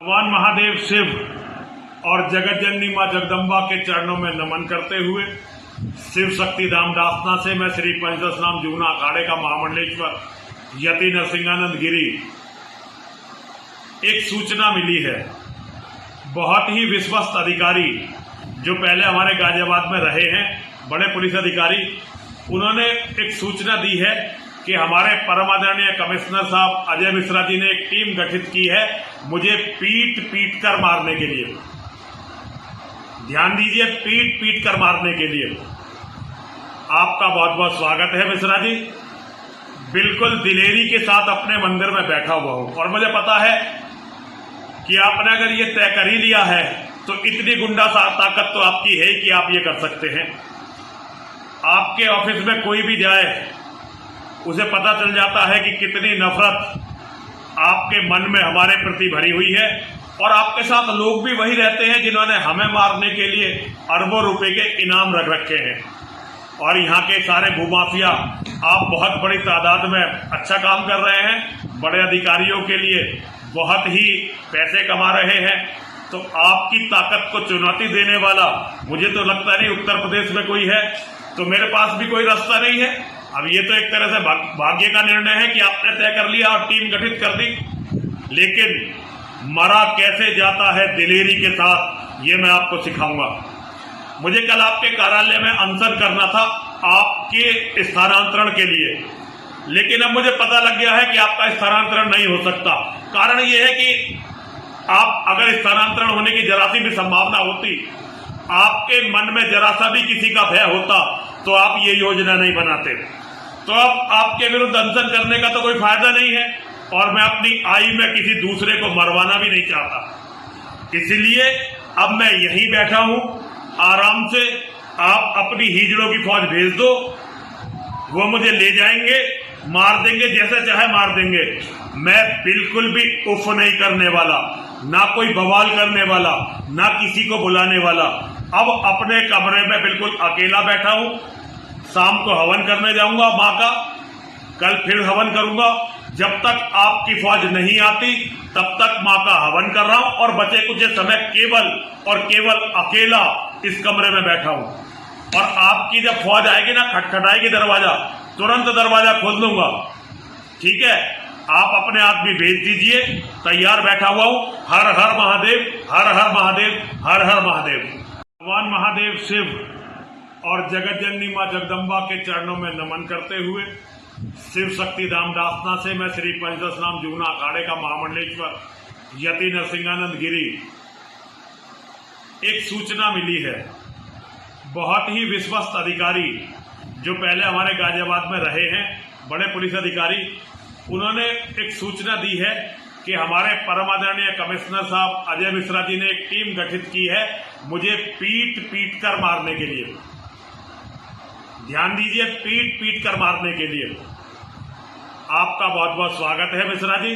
भगवान महादेव शिव और जगत जननी मां जगदम्बा के चरणों में नमन करते हुए शिव शक्ति धाम दासना से मैं श्री पंचदशनाम जूना अखाड़े का महामंडलेश्वर यति नरसिंहानंद गिरी। एक सूचना मिली है, बहुत ही विश्वस्त अधिकारी जो पहले हमारे गाजियाबाद में रहे हैं, बड़े पुलिस अधिकारी, उन्होंने एक सूचना दी है कि हमारे परम आदरणीय कमिश्नर साहब अजय मिश्रा जी ने एक टीम गठित की है मुझे पीट कर मारने के लिए। ध्यान दीजिए, पीट कर मारने के लिए। आपका बहुत बहुत स्वागत है मिश्रा जी। बिल्कुल दिलेरी के साथ अपने मंदिर में बैठा हुआ हूं और मुझे पता है कि आपने अगर ये तय कर ही लिया है तो इतनी गुंडा ताकत तो आपकी है कि आप ये कर सकते हैं। आपके ऑफिस में कोई भी जाए उसे पता चल जाता है कि कितनी नफरत आपके मन में हमारे प्रति भरी हुई है और आपके साथ लोग भी वही रहते हैं जिन्होंने हमें मारने के लिए अरबों रुपए के इनाम रख रखे हैं। और यहाँ के सारे भूमाफिया, आप बहुत बड़ी तादाद में अच्छा काम कर रहे हैं, बड़े अधिकारियों के लिए बहुत ही पैसे कमा रहे हैं, तो आपकी ताकत को चुनौती देने वाला मुझे तो लगता नहीं उत्तर प्रदेश में कोई है, तो मेरे पास भी कोई रास्ता नहीं है। अब ये तो एक तरह से भाग्य का निर्णय है कि आपने तय कर लिया और टीम गठित कर दी, लेकिन मरा कैसे जाता है दिलेरी के साथ, ये मैं आपको सिखाऊंगा। मुझे कल आपके कार्यालय में अनशन करना था आपके स्थानांतरण के लिए, लेकिन अब मुझे पता लग गया है कि आपका स्थानांतरण नहीं हो सकता। कारण ये है कि आप अगर स्थानांतरण होने की जरा सी भी संभावना होती, आपके मन में जरा सा भी किसी का भय होता, तो आप ये योजना नहीं बनाते। तो अब आपके विरुद्ध अनशन करने का तो कोई फायदा नहीं है और मैं अपनी आयु में किसी दूसरे को मरवाना भी नहीं चाहता। इसलिए अब मैं यहीं बैठा हूं, आराम से आप अपनी हिजड़ों की फौज भेज दो, वो मुझे ले जाएंगे, मार देंगे, जैसे चाहे मार देंगे। मैं बिल्कुल भी उफ नहीं करने वाला, ना कोई बवाल करने वाला, ना किसी को बुलाने वाला। अब अपने कमरे में बिल्कुल अकेला बैठा हूं। शाम को हवन करने जाऊंगा मां का, कल फिर हवन करूंगा। जब तक आपकी फौज नहीं आती तब तक मां का हवन कर रहा हूं और बचे कुछ समय केवल और केवल अकेला इस कमरे में बैठा हूं। और आपकी जब फौज आएगी ना, खटखटाएगी दरवाजा, तुरंत दरवाजा खोल दूंगा। ठीक है, आप अपने आदमी भेज दीजिए, तैयार बैठा हुआ हूं। हर हर महादेव, हर हर महादेव, हर हर महादेव। भगवान महादेव शिव और जगत जननी मां जगदम्बा के चरणों में नमन करते हुए शिव शक्ति धाम दासना से मैं श्री पंचदशनाम जूना अखाड़े का महामंडलेश्वर यति नरसिंहानंद गिरी। एक सूचना मिली है, बहुत ही विश्वस्त अधिकारी जो पहले हमारे गाजियाबाद में रहे हैं, बड़े पुलिस अधिकारी, उन्होंने एक सूचना दी है कि हमारे परम आदरणीय कमिश्नर साहब अजय मिश्रा जी ने एक टीम गठित की है मुझे पीट कर मारने के लिए। ध्यान दीजिए, पीट कर मारने के लिए। आपका बहुत बहुत स्वागत है मिश्रा जी।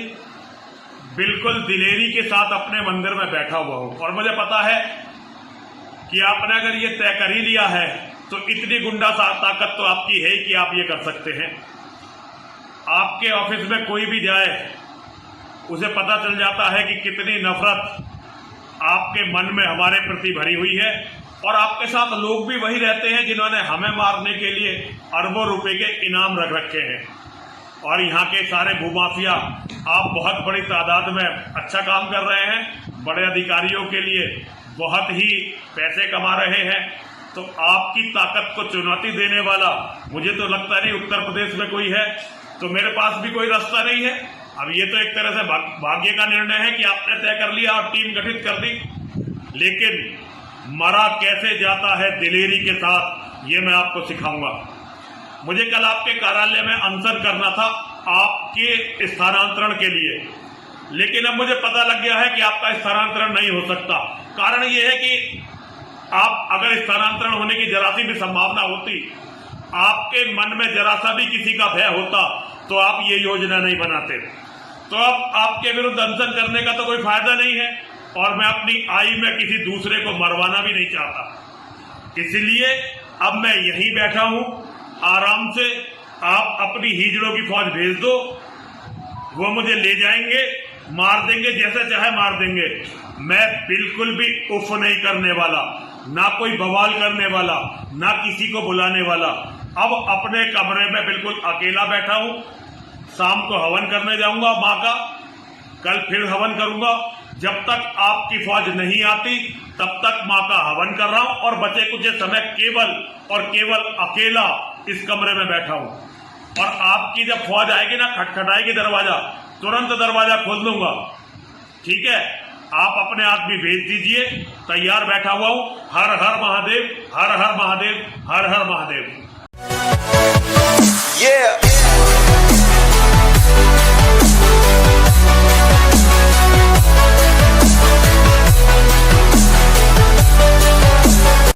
बिल्कुल दिलेरी के साथ अपने मंदिर में बैठा हुआ हूं और मुझे पता है कि आपने अगर ये तय कर ही लिया है तो इतनी गुंडा ताकत तो आपकी है कि आप ये कर सकते हैं। आपके ऑफिस में कोई भी जाए उसे पता चल जाता है कि कितनी नफरत आपके मन में हमारे प्रति भरी हुई है और आपके साथ लोग भी वही रहते हैं जिन्होंने हमें मारने के लिए अरबों रुपए के इनाम रख रखे हैं। और यहाँ के सारे भूमाफिया, आप बहुत बड़ी तादाद में अच्छा काम कर रहे हैं, बड़े अधिकारियों के लिए बहुत ही पैसे कमा रहे हैं, तो आपकी ताकत को चुनौती देने वाला मुझे तो लगता नहीं उत्तर प्रदेश में कोई है, तो मेरे पास भी कोई रास्ता नहीं है। अब ये तो एक तरह से भाग्य का निर्णय है कि आपने तय कर लिया और टीम गठित कर दी, लेकिन मरा कैसे जाता है दिलेरी के साथ, ये मैं आपको सिखाऊंगा। मुझे कल आपके कार्यालय में अनशन करना था आपके स्थानांतरण के लिए, लेकिन अब मुझे पता लग गया है कि आपका स्थानांतरण नहीं हो सकता। कारण ये है कि आप अगर स्थानांतरण होने की जरा सी भी संभावना होती, आपके मन में जरा सा भी किसी का भय होता, तो आप ये योजना नहीं बनाते। तो अब आपके विरुद्ध अनशन करने का तो कोई फायदा नहीं है और मैं अपनी आयु में किसी दूसरे को मरवाना भी नहीं चाहता। इसलिए अब मैं यहीं बैठा हूं, आराम से आप अपनी हिजड़ों की फौज भेज दो, वो मुझे ले जाएंगे, मार देंगे, जैसे चाहे मार देंगे। मैं बिल्कुल भी उफ नहीं करने वाला, ना कोई बवाल करने वाला, ना किसी को बुलाने वाला। अब अपने कमरे में बिल्कुल अकेला बैठा हूं। शाम को हवन करने जाऊंगा मां का, कल फिर हवन करूंगा। जब तक आपकी फौज नहीं आती तब तक मां का हवन कर रहा हूं और बचे कुछ समय केवल और केवल अकेला इस कमरे में बैठा हूं। और आपकी जब फौज आएगी ना, खटखटाएगी दरवाजा, तुरंत दरवाजा खोल दूंगा। ठीक है, आप अपने आदमी भेज दीजिए, तैयार बैठा हुआ हूं। हर हर महादेव, हर हर महादेव, हर हर महादेव।